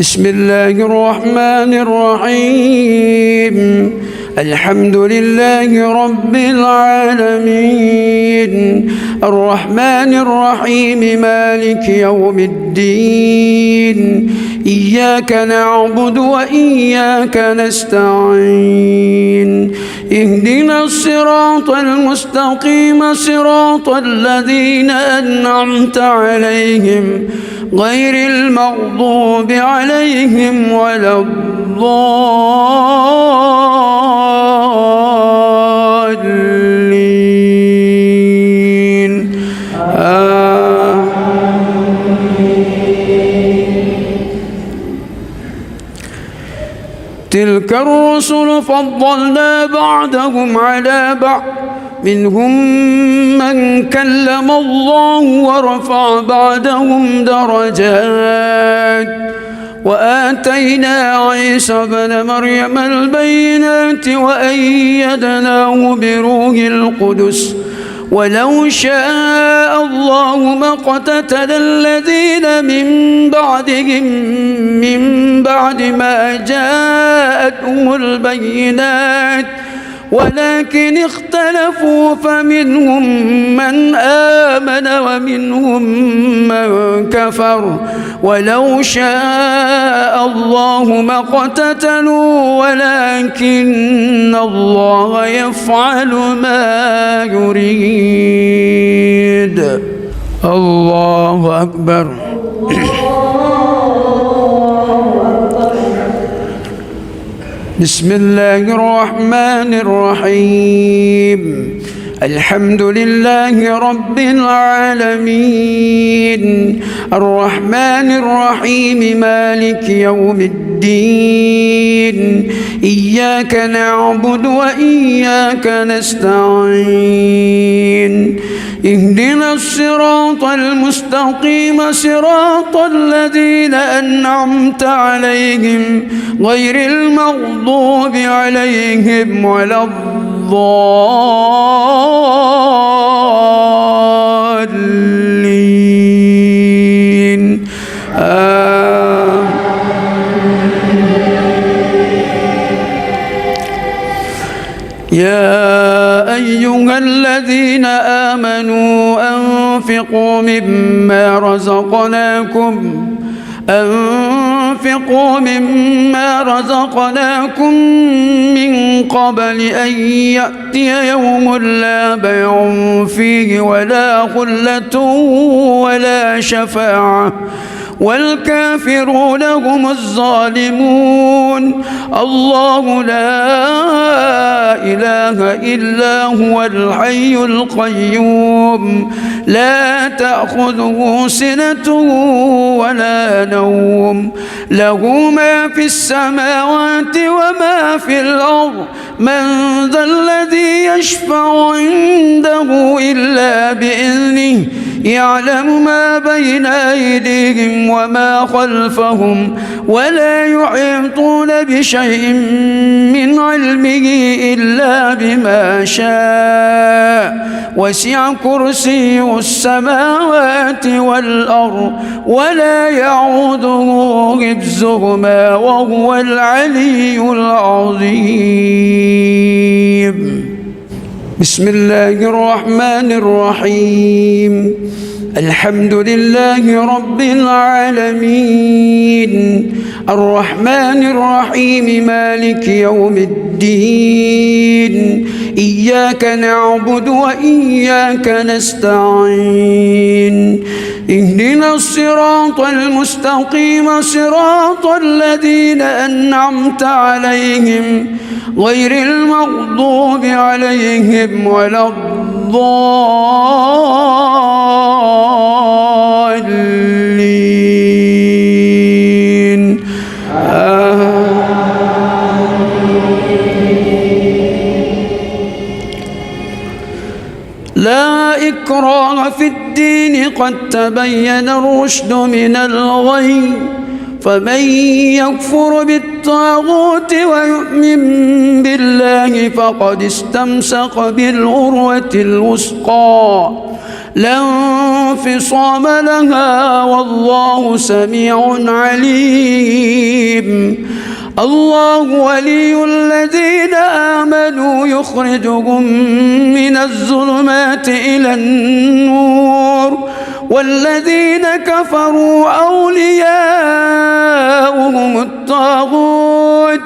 بسم الله الرحمن الرحيم. الحمد لله رب العالمين، الرحمن الرحيم، مالك يوم الدين. إياك نعبد وإياك نستعين. اهدنا الصراط المستقيم، صراط الذين أنعمت عليهم غير المغضوب عليهم ولا الضالين. تلك الرسل فضلنا بعضهم على بعض، منهم من كلم الله ورفع بعضهم درجات، وآتينا عيسى ابن مريم البينات وأيدناه بروح القدس. ولو شاء الله ما اقتتل الذين من بعدهم من بعد ما جاءتهم البينات، ولكن اختلفوا فمنهم من آمن ومنهم من كفر. ولو شاء الله ما اقتتلوا ولكن الله يفعل ما يريد. الله أكبر. بسم الله الرحمن الرحيم. الحمد لله رب العالمين، الرحمن الرحيم، مالك يوم الدين. إياك نعبد وإياك نستعين. اهدنا الصراط المستقيم، صراط الذين أنعمت عليهم غير المغضوب عليهم ولا الضالين. يا أيها الذين آمنوا أنفقوا مما رزقناكم من قبل أن يأتي يوم لا بيع فيه ولا خلة ولا شفاعة والكافرون هم الظالمون. الله لا إله إلا هو الحي القيوم، لا تأخذه سنة ولا نوم، له ما في السماوات وما في الأرض. من ذا الذي يشفع عنده إلا بإذنه، يعلم ما بين أيديهم وما خلفهم، ولا يحيطون بشيء من علمه إلا بما شاء. وسع كرسي السماوات والأرض ولا يعوده حفظهما وهو العلي العظيم. بسم الله الرحمن الرحيم. الحمد لله رب العالمين، الرحمن الرحيم، مالك يوم الدين. إياك نعبد وإياك نستعين. اهدنا الصراط المستقيم، صراط الذين أنعمت عليهم غير المغضوب عليهم ولا الضالين. لا إكراه في الدين، قد تبين الرشد من الغي. فمن يكفر بالطاغوت ويؤمن بالله فقد استمسك بالعروة الوثقى، لا انفصام لها والله سميع عليم. الله ولي الذين آمنوا يخرجهم من الظلمات إلى النور والذين كفروا أولياؤهم الطاغوت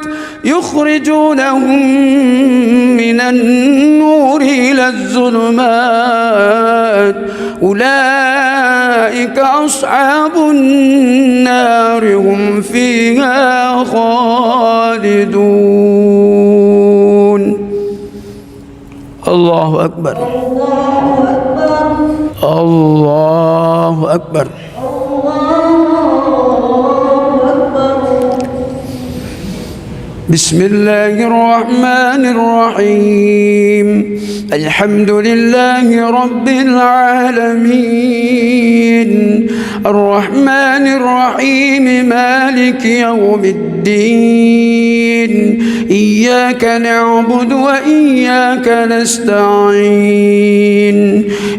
يخرجونهم من النور إلى الظلمات أولئك أصحاب النار هم فيها خالدون. الله أكبر الله أكبر. بسم الله الرحمن الرحيم. الحمد لله رب العالمين الرحمن الرحيم مالك يوم الدين إياك نعبد وإياك نستعين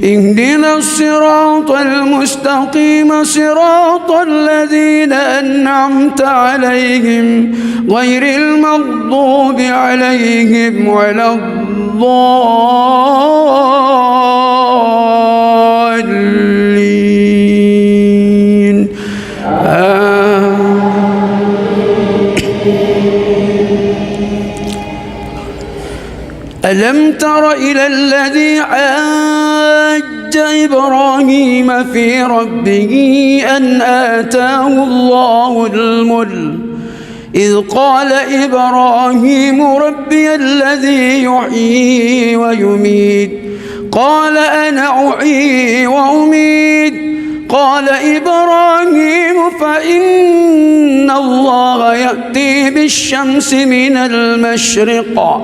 اهدنا الصراط المستقيم صراط الذين أنعمت عليهم غير المغضوب عليهم ولا الضالين. ألم تر إلى الذي حاج إبراهيم في ربه أن آتاه الله الملك إذ قال إبراهيم ربي الذي يحيي ويميت قال أنا أحيي وأميت قال إبراهيم فإن الله يأتي بالشمس من المشرق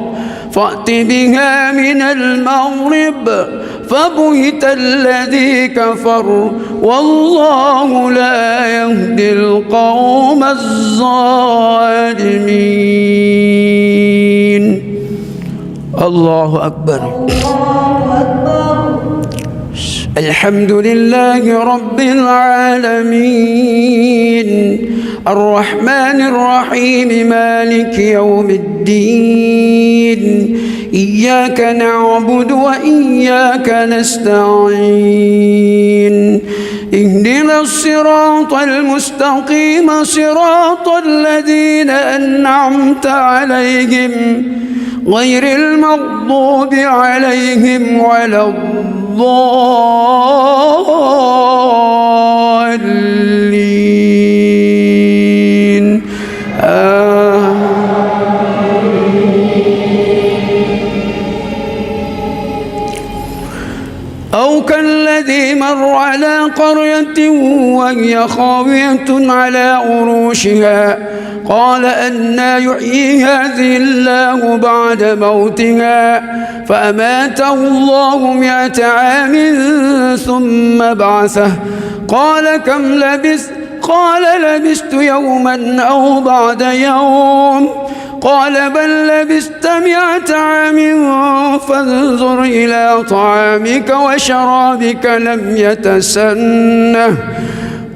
فأت بها من المغرب فبهت الذي كفر والله لا يهدي القوم الظالمين. الله أكبر. الحمد لله رب العالمين الرحمن الرحيم مالك يوم الدين إياك نعبد وإياك نستعين اهدنا الصراط المستقيم صراط الذين أنعمت عليهم غير المغضوب عليهم ولا الضالين. أو كالذي مر على قرية وهي خاوية على عروشها قال أنى يحيي هذه الله بعد موتها فأماته الله 100 عام ثم بعثه قال كم لبثت قال لبثت يوما أو بعد يوم قال بل لبثت 100 عام فانظر إلى طعامك وشرابك لم يتسنه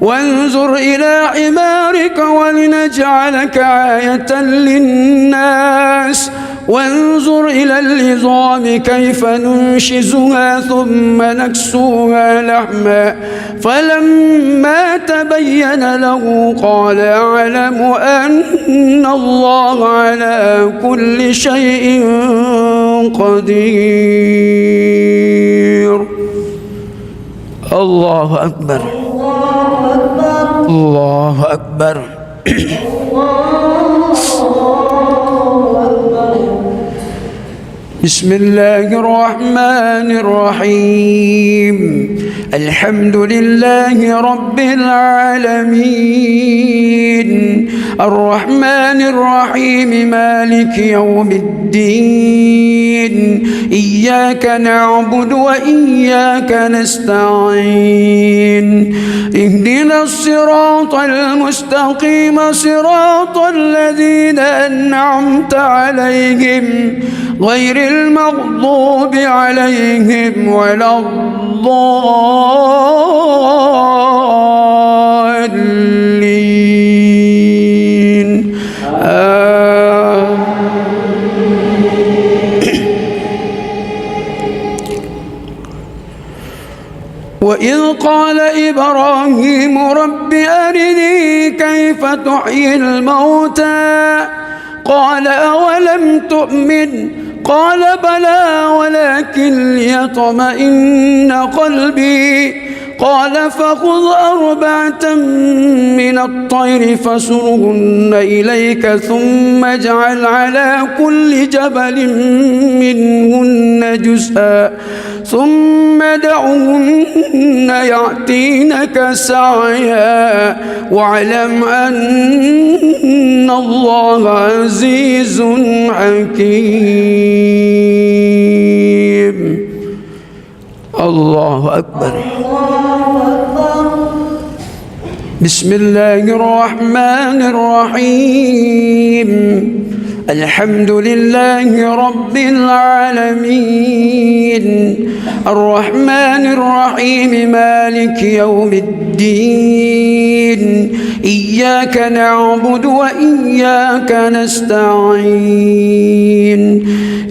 وانظر إلى حمارك ولنجعلك آية للناس وانظر إلى العظام كيف ننشزها ثم نكسوها لحما فلما تبين له قال أعلم أن الله على كل شيء قدير. الله أكبر الله أكبر. بسم الله الرحمن الرحيم الحمد لله رب العالمين الرحمن الرحيم مالك يوم الدين إياك نعبد وإياك نستعين اهدنا الصراط المستقيم صراط الذين أنعمت عليهم غير المغضوب عليهم ولا الضالين وإذ قال إبراهيم رب أرني كيف تحيي الموتى قال أولم تؤمن قال بلى ولكن ليطمئن قلبي قال فخذ 4 من الطير فصرهن إليك ثم اجعل على كل جبل منهن جزءا ثم دعهن يأتينك سعيا واعلم أن الله عزيز حكيم. الله أكبر. بسم الله الرحمن الرحيم الحمد لله رب العالمين الرحمن الرحيم مالك يوم الدين إياك نعبد وإياك نستعين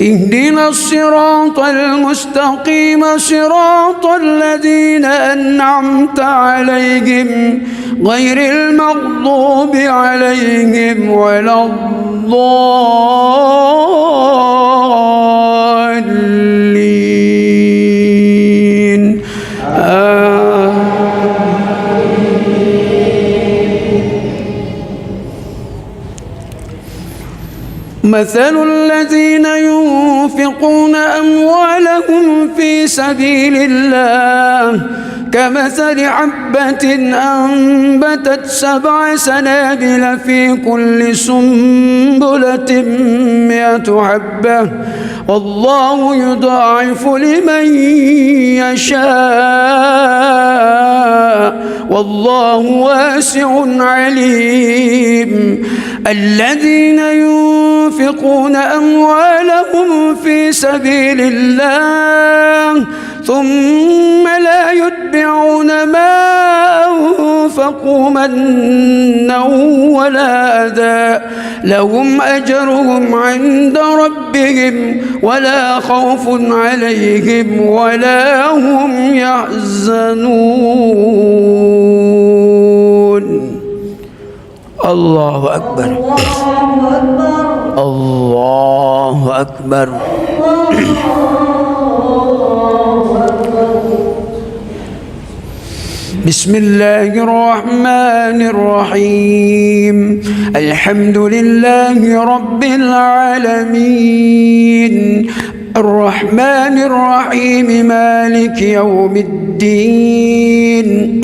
اهدنا الصراط المستقيم صراط الذين أنعمت عليهم غير المغضوب عليهم ولا الضالين مثل الذين ينفقون أموالهم في سبيل الله كمثل حبة أنبتت 7 سنابل في كل سنبلة 100 حبة والله يضاعف لمن يشاء والله واسع عليم. الذين ينفقون أموالهم في سبيل الله ثم لا يتبعون ما أنفقوا منا ولا أذى لهم أجرهم عند ربهم ولا خوف عليهم ولا هم يحزنون. الله أكبر. الله أكبر. بسم الله الرحمن الرحيم الحمد لله رب العالمين الرحمن الرحيم مالك يوم الدين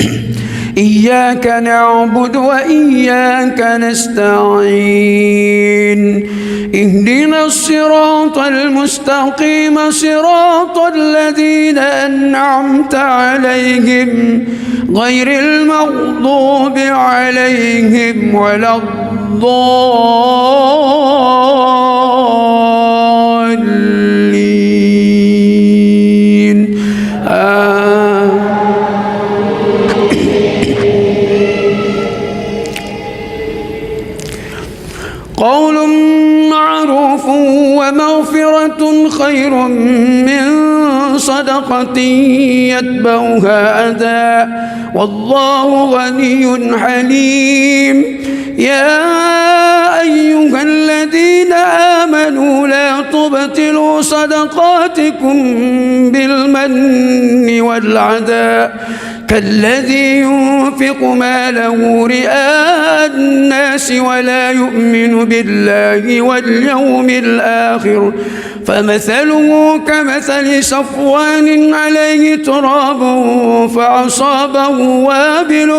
إياك نعبد وإياك نستعين اهدنا الصراط المستقيم صراط الذين أنعمت عليهم غير المغضوب عليهم ولا الضالين قول معروف ومغفرة خير من صدقة يتبعها أذى والله غني حليم. يا أيها الذين آمنوا لا تبطلوا صدقاتكم بالمن والعذى كالذي ينفق ماله رئاء الناس ولا يؤمن بالله واليوم الآخر فمثله كمثل صفوان عليه تراب فأصابه وابل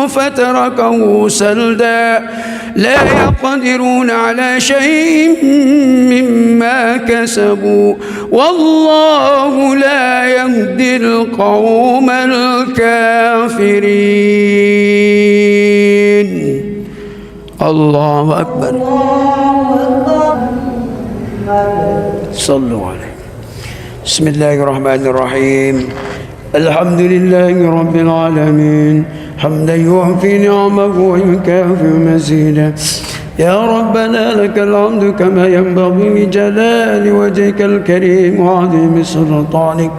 فتركه سلدا لا يقدرون على شيء مما كسبوا والله لا يهدي القوم الكافرين. الله أكبر. صلوا عليه. بسم الله الرحمن الرحيم. الحمد لله رب العالمين حمدا يوفي نعمه ويكافئ مزيدا. يا ربنا لك الحمد كما ينبغي لجلال وجهك الكريم وعظيم سلطانك.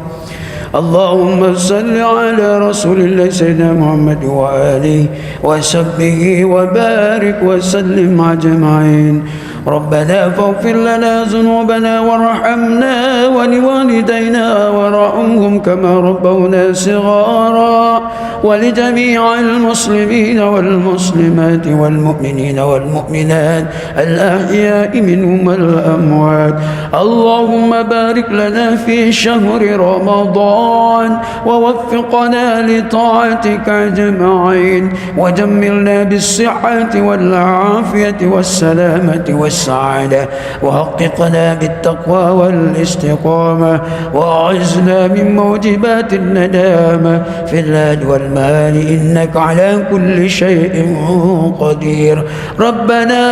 اللهم صل على رسول الله سيدنا محمد وآله وصحبه وبارك وسلم أجمعين. ربنا فاغفر لنا ذنوبنا وارحمنا ولوالدينا وارحمهم كما ربونا صغارا ولجميع المسلمين والمسلمات والمؤمنين والمؤمنات الأحياء منهم والأموات. اللهم بارك لنا في شهر رمضان ووفقنا لطاعتك أجمعين وجملنا بالصحة والعافية والسلامة والسعادة وحققنا بالتقوى والاستقامة وأعزنا من موجبات الندامة في الأهل والمال إنك على كل شيء قدير. ربنا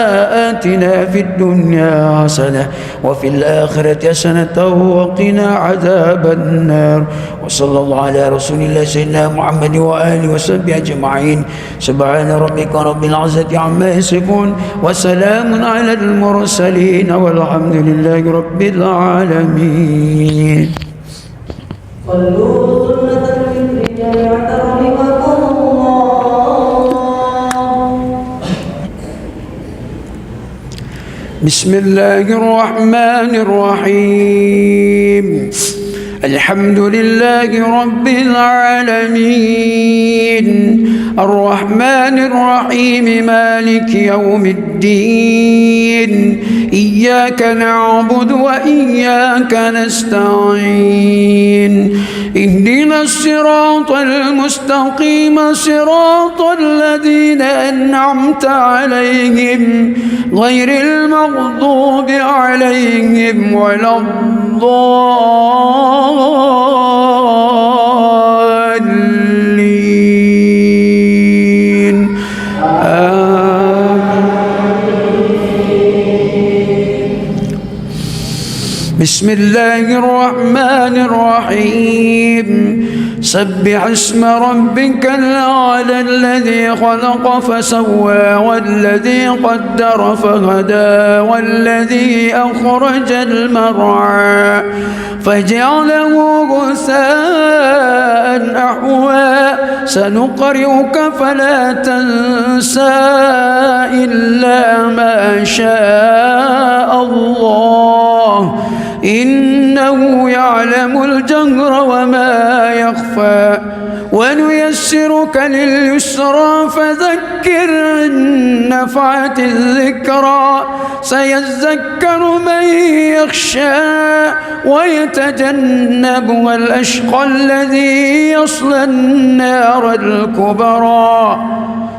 آتنا في الدنيا حسنة وفي الآخرة حسنة وقنا عذاب النار. وصلى الله على رسول الله سيدنا محمد وآله وصحبه أجمعين. سبحان ربك رب العزة عما يصفون وسلام على المرسلين والحمد لله رب العالمين. صلوا سنة الفطر جميعا رحمكم الله. بسم الله الرحمن الرحيم. الحمد لله رب العالمين الرحمن الرحيم مالك يوم الدين إياك نعبد وإياك نستعين اهدنا الصراط المستقيم صراط الذين أنعمت عليهم غير المغضوب عليهم ولا الضالين. بسم الله الرحمن الرحيم سبح اسم ربك الأعلى الذي خلق فسوى والذي قدر فهدى والذي أخرج المرعى فجعله غثاء أحوى سنقرئك فلا تنسى إلا ما شاء الله إنه يعلم الجهر وما يخفى ونيسرك لليسرى فذكر إن نفعت الذكرى سيذكر من يخشى ويتجنبها الأشقى الذي يصلى النار الكبرى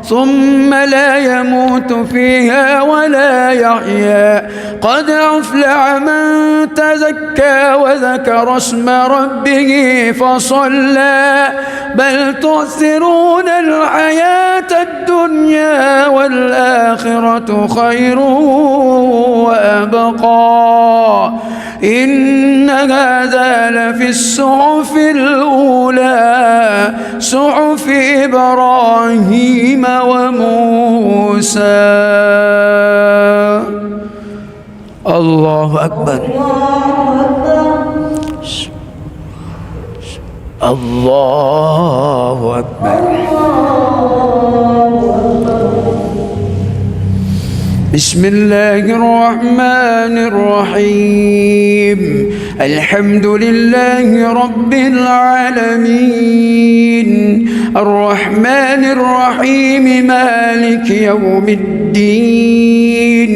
ثم لا يموت فيها ولا يحيا قد أفلح من تزكى وذكر اسم ربه فصلى بل تؤثرون الحياة الدنيا والآخرة خير وأبقى إن هذا لفي الصحف الأولى صحف إبراهيم وموسى. الله أكبر. الله أكبر. بسم الله الرحمن الرحيم الحمد لله رب العالمين الرحمن الرحيم مالك يوم الدين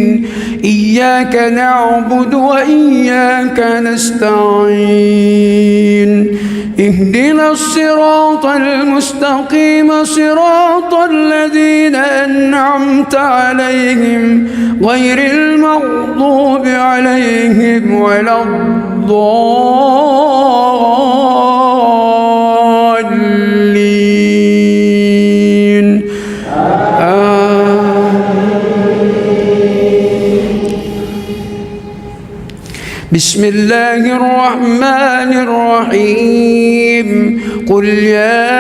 إياك نعبد وإياك نستعين اهدنا الصراط المستقيم صراط الذين أنعمت عليهم غير المغضوب عليهم ولا الضالين بسم الله الرحمن الرحيم قل يا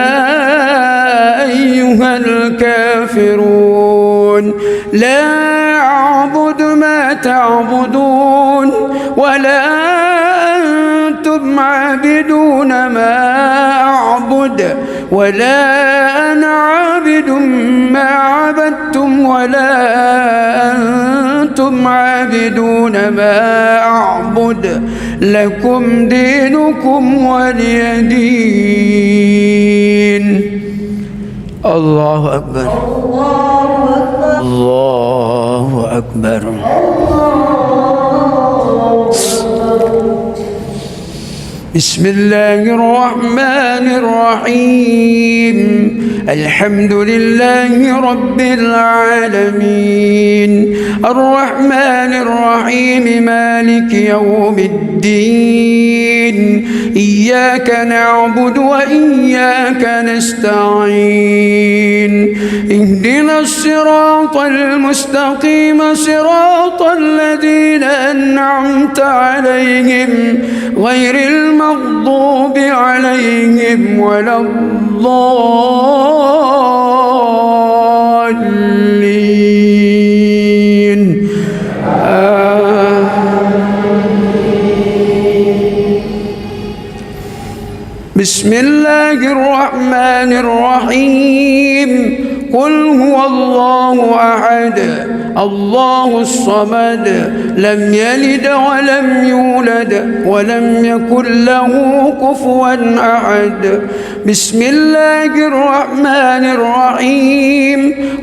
أيها الكافرون لا أعبد ما تعبدون ولا أنتم عابدون ما أعبد ولا أنا عابد ما عبدتم ولا أنتم عابدون ما أعبد لكم دينكم ولي دين. الله أكبر الله أكبر. بسم الله الرحمن الرحيم الحمد لله رب العالمين الرحمن الرحيم مالك يوم الدين إياك نعبد وإياك نستعين اهدنا الصراط المستقيم صراط الذين أنعمت عليهم غير المغضوب عليهم ولا الضالين بسم الله الرحمن الرحيم قل هو الله أحد الله الصمد لم يلد ولم يولد ولم يكن له كفوا أحد بسم الله الرحمن الرحيم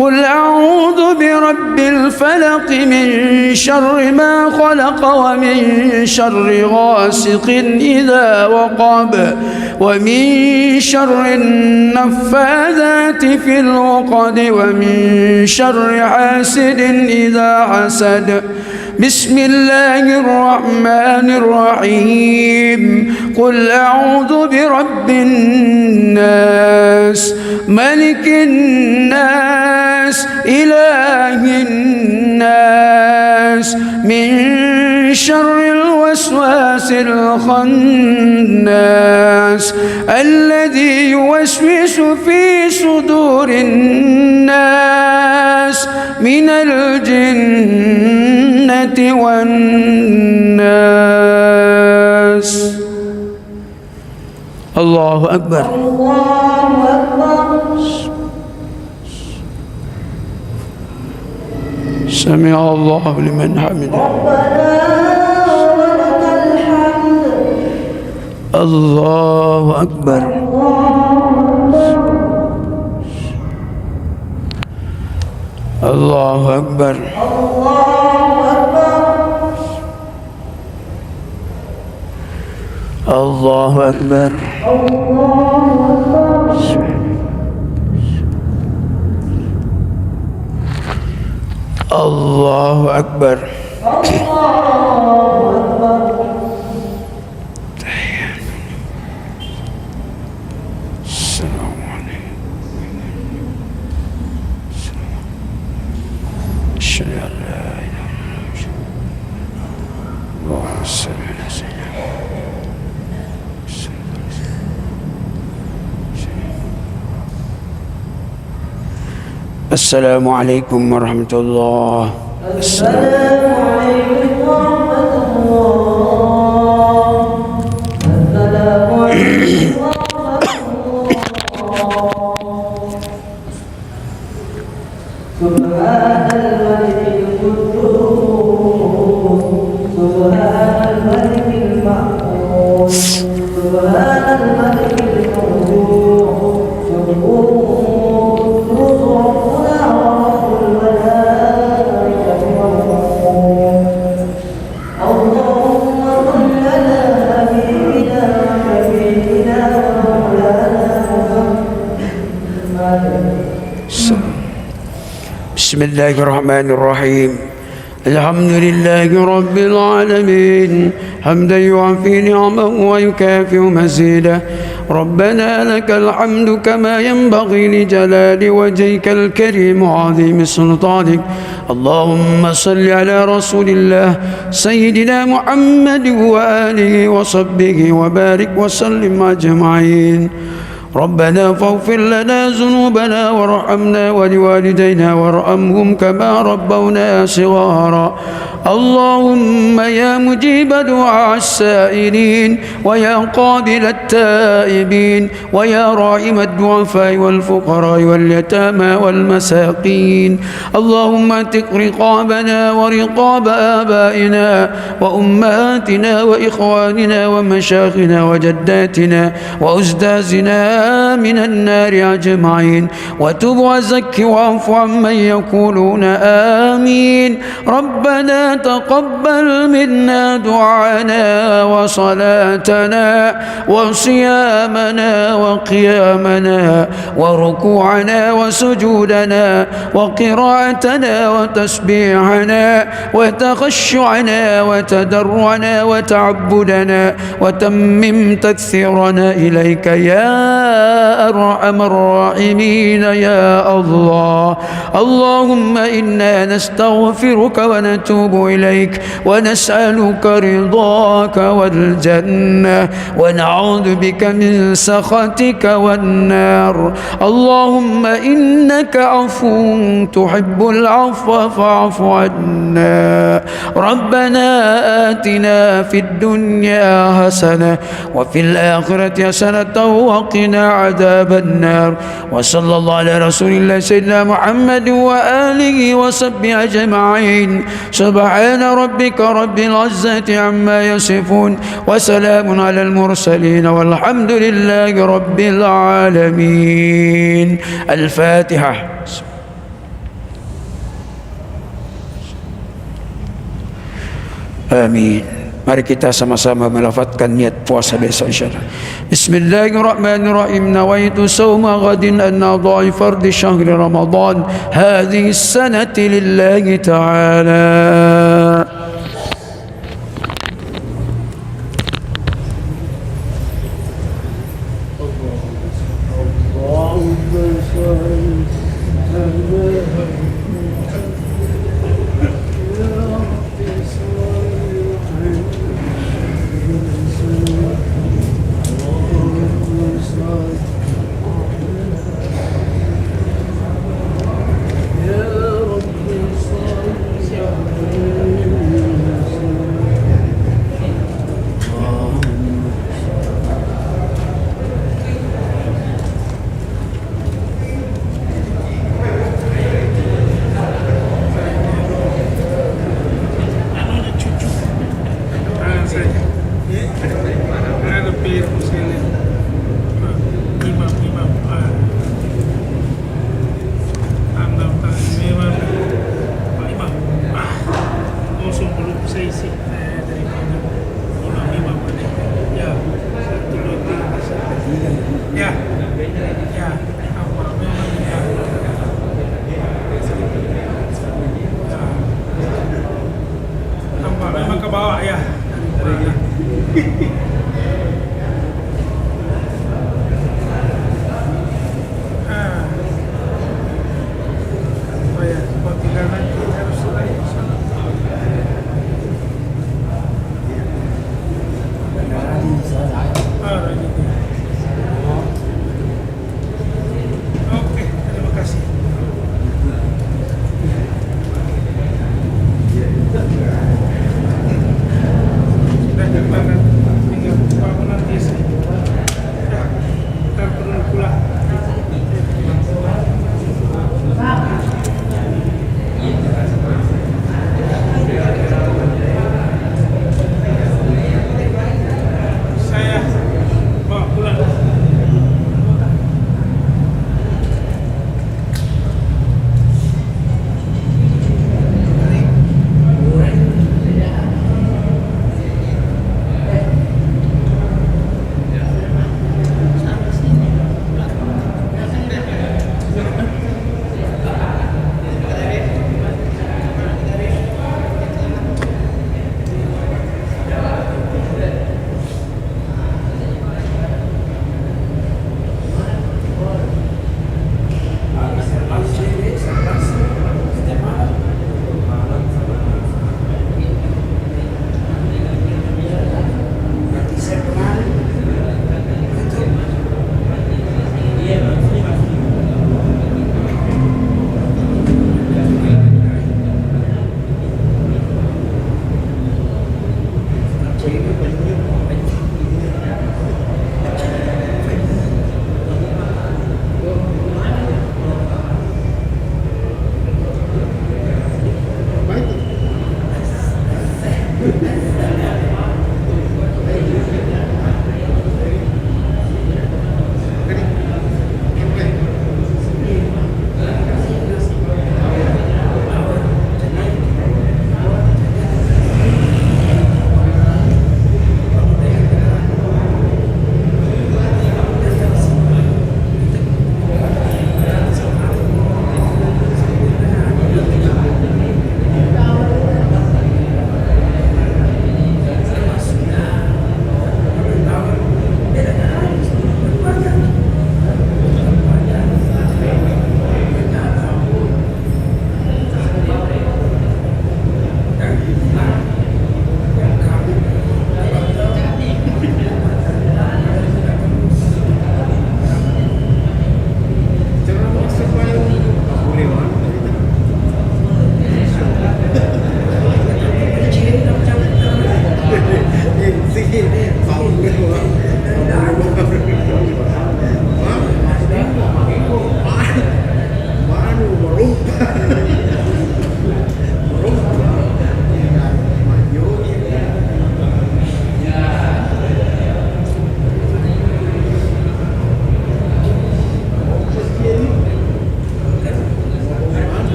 قل أعوذ برب الفلق من شر ما خلق ومن شر غاسق إذا وقب ومن شر النفاذات في العقد ومن شر حاسد إذا حسد بسم الله الرحمن الرحيم قل أعوذ برب الناس ملك الناس إله الناس من شر الوسواس الخناس الذي يوسوس في صدور الناس من الجنة والناس. الله أكبر. الله أكبر. سمع الله لمن حمده. ربنا ولك الحمد. الله أكبر. الله أكبر. الله أكبر. الله أكبر. السلام عليكم. أشهد أن لا إله إلا الله. اللهم صل على سيدنا. السلام عليكم ورحمة الله. السلام عليكم ورحمة الله. السلام عليكم ورحمة الله. سبحان الملك القدوس سبحان الملك المعقول سبحان الملك القدوس الله الرحمن الرحيم الحمد لله رب العالمين حمدا يوافي نعمه ويكافئ مزيده ربنا لك الحمد كما ينبغي لجلال وجهك الكريم وعظيم سلطانك اللهم صل على رسول الله سيدنا محمد وآله وصحبه وبارك وسلم أجمعين ربنا فاغفر لنا ذنوبنا وارحمنا ولوالدينا وارحمهم كما ربونا صغارا اللهم يا مجيب دعاء السائلين ويا قابل التائبين ويا راحم الضعفاء والفقراء واليتامى والمساكين اللهم اتق رقابنا ورقاب آبائنا وأمهاتنا وإخواننا ومشايخنا وجداتنا وأستاذنا من النار أجمعين وتب وزك واعف عمن يقولون آمين ربنا تقبل منا دعانا وصلاتنا وصيامنا وقيامنا وركوعنا وسجودنا وقراءتنا وتسبيحنا وتخشعنا وتضرعنا وتعبدنا وتمم تكثيرنا إليك يا أرحم الراحمين يا الله اللهم إنا نستغفرك ونتوب إليك ونسألك رضاك والجنة ونعوذ بك من سخطك والنار اللهم إنك عفو تحب العفو فاعف عنا ربنا آتنا في الدنيا حسنة وفي الآخرة حسنة وقنا عذاب النار وصلى الله على رسول الله سيدنا محمد وآله وصحبه أجمعين سبحان ربك رب العزة عما يصفون وسلام على المرسلين والحمد لله رب العالمين الفاتحة آمين. Mari kita sama-sama melafadzkan niat puasa besok insyaallah. Bismillahirrahmanirrahim. Nawaitu shauma ghadin an-nadha'i fardhi syahri Ramadan hadhihi as-sanati lillahi ta'ala. Oh ya, kalau tinggal nanti harus lagi sana.